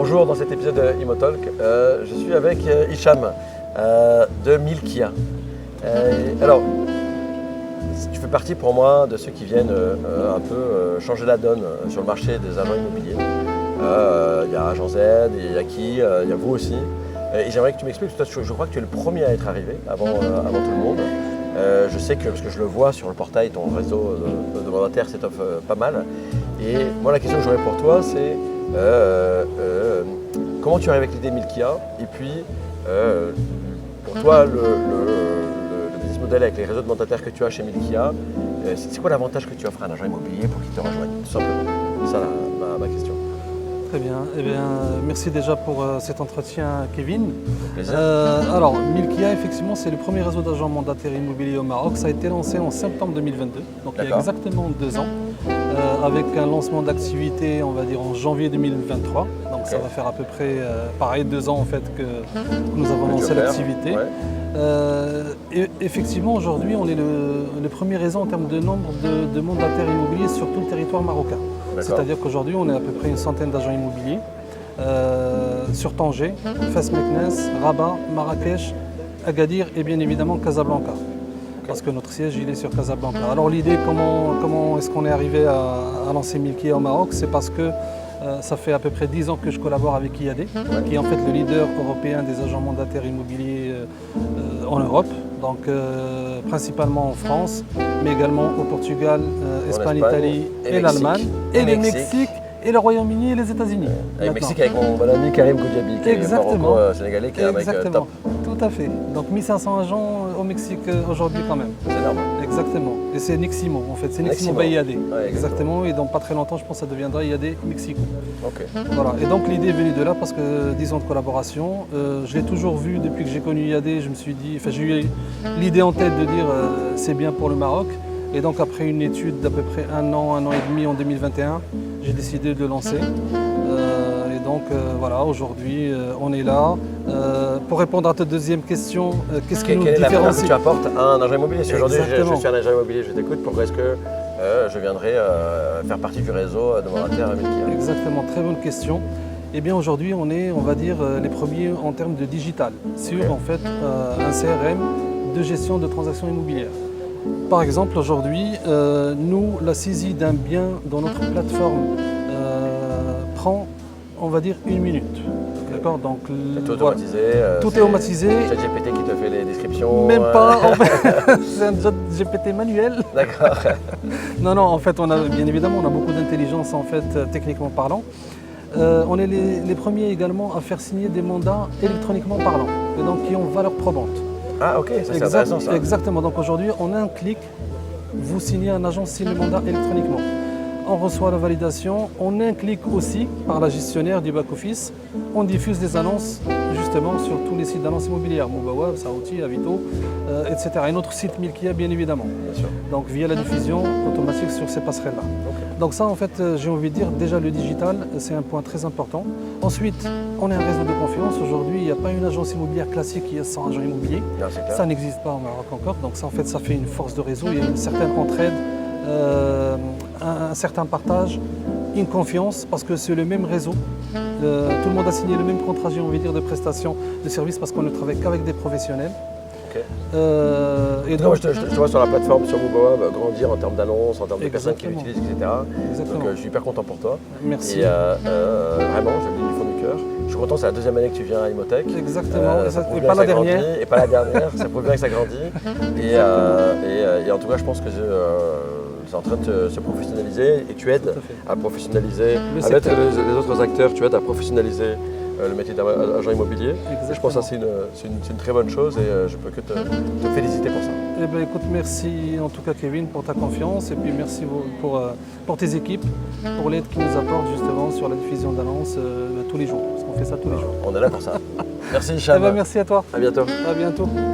Bonjour, dans cet épisode de Imotalk, je suis avec Hicham de Milkia. Alors, tu fais partie pour moi de ceux qui viennent un peu changer la donne sur le marché des agents immobiliers. Il y a Agent Z, il y a qui, il y a vous aussi. Et j'aimerais que tu m'expliques, parce que je crois que tu es le premier à être arrivé avant tout le monde. Je sais que, parce que je le vois sur le portail, ton réseau de mandataires s'étoffe pas mal. Et moi, la question que j'aurais pour toi, c'est comment tu arrives avec l'idée Milkia? Et puis, pour toi, le business model avec les réseaux de mandataires que tu as chez Milkia, c'est quoi l'avantage que tu offres à un agent immobilier pour qu'il te rejoigne? Tout simplement. C'est ça ma question. Très bien. Eh bien, merci déjà pour cet entretien, Kevin. Plaisir. Alors, Milkia, effectivement, c'est le premier réseau d'agents mandataires immobiliers au Maroc. Ça a été lancé en septembre 2022, donc il y a exactement 2 ans, avec un lancement d'activité, on va dire, en janvier 2023. Donc ça va faire à peu près, pareil, 2 ans en fait que nous avons lancé l'activité. Et effectivement, aujourd'hui, on est le premier réseau en termes de nombre de mandataires immobiliers sur tout le territoire marocain. C'est-à-dire qu'aujourd'hui, on est à peu près une centaine d'agents immobiliers sur Tanger, Fès Meknès, Rabat, Marrakech, Agadir et bien évidemment Casablanca. Parce que notre siège, il est sur Casablanca. Alors l'idée, comment est-ce qu'on est arrivé à lancer Milkia au Maroc? C'est parce que ça fait à peu près 10 ans que je collabore avec IAD, qui est en fait le leader européen des agents mandataires immobiliers en Europe, donc principalement en France, mais également au Portugal, Espagne, Italie et l'Allemagne, et le Mexique, et le Royaume-Uni et les États-Unis. Et le Mexique avec mon bon ami Karim Goudiaby, qui est maroco-sénégalais, qui est un mec top. Tout à fait. Donc 1500 agents au Mexique aujourd'hui quand même. C'est énorme. Exactement. Et c'est Neximo en fait, c'est Neximo by IAD. Exactement. Et dans pas très longtemps, je pense que ça deviendra IAD Mexico. Voilà. Et donc l'idée est venue de là parce que 10 ans de collaboration, je l'ai toujours vu depuis que j'ai connu IAD, je me suis dit, j'ai eu l'idée en tête de dire c'est bien pour le Maroc. Et donc après une étude d'à peu près un an et demi en 2021, j'ai décidé de le lancer. Et donc voilà, aujourd'hui on est là. Pour répondre à ta deuxième question, qu'est-ce qui nous différencie? Quelle est la valeur que tu apportes à un agent immobilier? Si aujourd'hui je suis un agent immobilier, je t'écoute, pourquoi est-ce que je viendrais faire partie du réseau de mandataires Milkia? Exactement, très bonne question. Eh bien aujourd'hui on est, on va dire, les premiers en termes de digital, sur en fait un CRM de gestion de transactions immobilières. Par exemple, aujourd'hui, nous, la saisie d'un bien dans notre plateforme prend, on va dire, 1 minute. D'accord? Donc, tout automatisé. Tout est automatisé. C'est GPT qui te fait les descriptions. Même pas. C'est un GPT manuel. D'accord. Non, en fait, bien évidemment, on a beaucoup d'intelligence, en fait, techniquement parlant. On est les premiers également à faire signer des mandats électroniquement parlant, et donc qui ont valeur probante. Ah ok, ça c'est intéressant ça. Exactement, donc aujourd'hui en un clic, vous signez un agent, signe le mandat électroniquement. On reçoit la validation, en un clic aussi par la gestionnaire du back-office, on diffuse des annonces justement sur tous les sites d'annonces immobilières, Mobawab, Saouti, Avito, etc. Et notre site Milkia bien évidemment. Bien sûr. Donc via la diffusion automatique sur ces passerelles-là. Donc ça en fait, j'ai envie de dire, déjà le digital, c'est un point très important. Ensuite, on est un réseau de confiance. Aujourd'hui, il n'y a pas une agence immobilière classique qui a 100 agents immobiliers. Non, ça n'existe pas au Maroc encore. Donc ça en fait, ça fait une force de réseau, il y a une certaine entraide, un certain partage, une confiance, parce que c'est le même réseau. Tout le monde a signé le même contrat, j'ai envie de dire, de prestation de services, parce qu'on ne travaille qu'avec des professionnels. Et donc, je te vois sur la plateforme, sur Mobawab, grandir en termes d'annonces, en termes de personnes qui l'utilisent, etc. Donc je suis hyper content pour toi. Merci. Et vraiment, je le dis du fond du cœur. Je suis content, c'est la 2e année que tu viens à Imotech. Exactement, et pas la dernière. Et pas la dernière, ça prouve bien que ça grandit. Et en tout cas, je pense que c'est en train de se professionnaliser et tu aides à professionnaliser, à mettre les autres acteurs, tu aides à professionnaliser le métier d'agent immobilier. Exactement. Je pense que ça c'est une très bonne chose et je peux que te féliciter pour ça. Eh bien, écoute, merci en tout cas Kevin pour ta confiance et puis merci pour tes équipes, pour l'aide qu'ils nous apportent justement sur la diffusion d'annonces tous les jours, parce qu'on fait ça tous les jours. On est là pour ça. Merci Hicham. Merci à toi. À bientôt. À bientôt.